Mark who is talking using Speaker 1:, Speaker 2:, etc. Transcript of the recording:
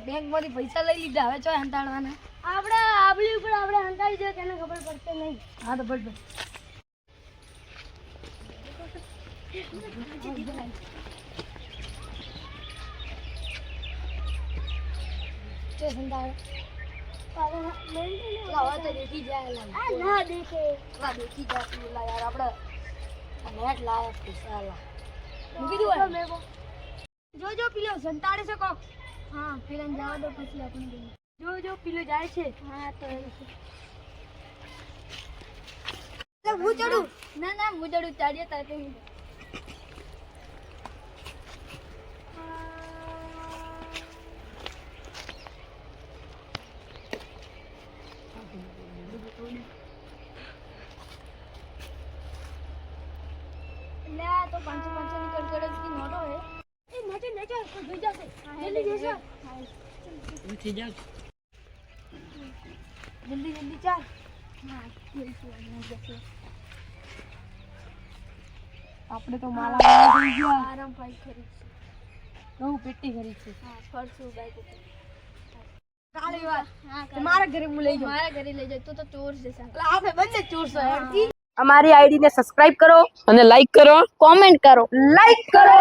Speaker 1: બેંકમાંથી પૈસા લઈ લીધા હવે ચો હંતાડવાના
Speaker 2: આપણે આબલી ઉપર આપણે હંતાડી દે તેને ખબર પડશે નહીં.
Speaker 1: હા તો બસ ચો હંતાડ લાવા તો દેખી જાય
Speaker 2: આ ના દેખે
Speaker 1: લા દેખી જાય લા યાર આપણે નેટ લાયા પૈસા લા મૂકી દો
Speaker 2: જો પીલો સંતાડે છે કોક.
Speaker 1: હા પેલા જવા દો પછી આપણે
Speaker 2: જો પીલો જાય છે.
Speaker 1: હા તો
Speaker 2: હું ચડું.
Speaker 1: ના હું ચડું ચાડીએ તારે લે તો 500 ની કડકડ નોટો હે
Speaker 2: એ નચે કોઈ જોઈ જશે. જલ્દી જશે.
Speaker 3: ઉઠી જાવ
Speaker 2: જલ્દી ચાલ.
Speaker 1: આપણે તો માલા થઈ ગયા
Speaker 2: આરામ ભાઈ ખરી
Speaker 1: બહુ પેટી કરી છે
Speaker 2: હા ફરશું બાઈક ઉપર.
Speaker 1: કાલે વાત
Speaker 2: હા
Speaker 1: મારા ઘરે હું લઈ જાઉં
Speaker 2: મારા ઘરે લઈ જાય તો ચોર છે સાહેબ.
Speaker 1: એટલે આપણે બંને ચોર છો હેડતી
Speaker 3: અમારી આઈડી ને સબસ્ક્રાઇબ કરો અને લાઈક કરો
Speaker 2: કોમેન્ટ કરો.
Speaker 3: લાઈક કરો